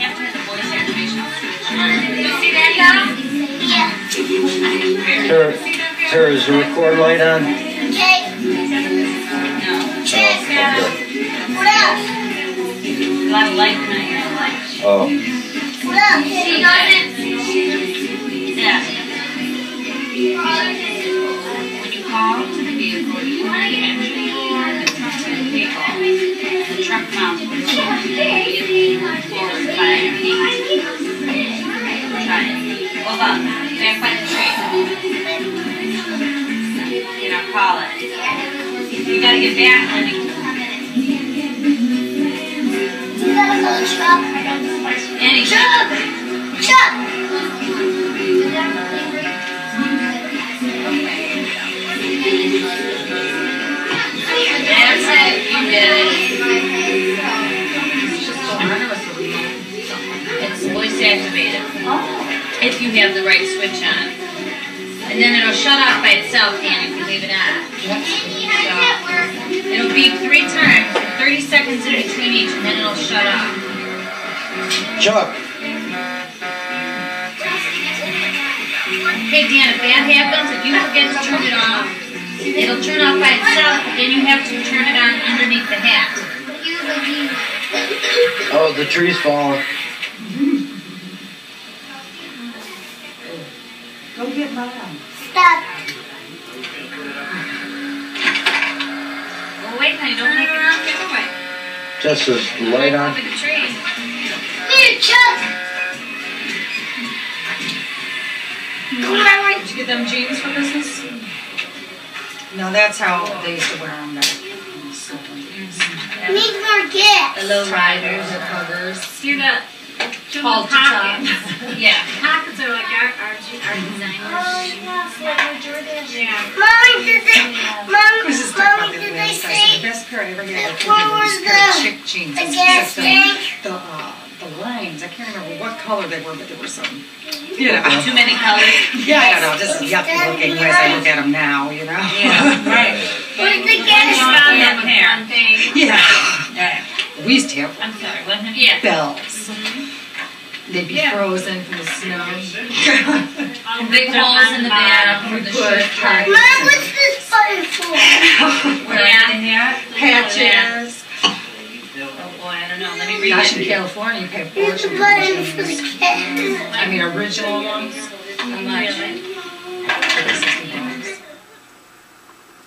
have to have the voice activation. You see that now? Yeah. Sarah, is the record light on? Okay. No. Check. What else? A lot of light tonight. Oh. What else? She doesn't. Yeah. When you call to the vehicle, you want to actually the truck to the vehicle. The truck mount will move the vehicle forward 5 feet. Try it. Go up. Back by the tree. You know, call it. You gotta get back, honey. You gotta go truck. Any Chuck! Chuck! That's it. You did it. It's voice activated. If you have the right switch on. And then it'll shut off by itself, Annie, if you leave it on. So, it'll beep 3 times, 30 seconds in between each, and then it'll shut off. Chuck. Hey, Dan, if that happens, if you forget to turn it off, it'll turn off by itself, but then you have to turn it on underneath the hat. Oh, the tree's falling. Go get Mom. Stop. Well, wait, honey, don't make it get away. Just this light on. Look at the tree. Here, Chuck. Come on, Did you get them jeans for Christmas? No, that's how they used to wear them back. Need more gifts. The low riders or covers. You got tall pockets. Yeah. Pockets are like our designers. Yeah. Mommy, did Chris Mommy, did they say the best pair I ever had what were was these pair of the- chick jeans. the It's gas just tank? the lines. I can't remember what color they were, but there were some. You know. Too many colors. Yeah, I don't know. Just yucky looking as I look at them now. You know. Yeah. Right. Where's the gas Found tank? them hair. Thing. Yeah. Yeah. We used to have I'm sorry. What? Yeah. bells. They'd be frozen from the snow. And big holes in the back for the shirt. Mom, what's this button for? Where the hair? Patches. Oh boy, I don't know. Let me read Gosh, in it. California, you pay a It's a fortune for button for those the jeans. cat. I mean, original ones. How much?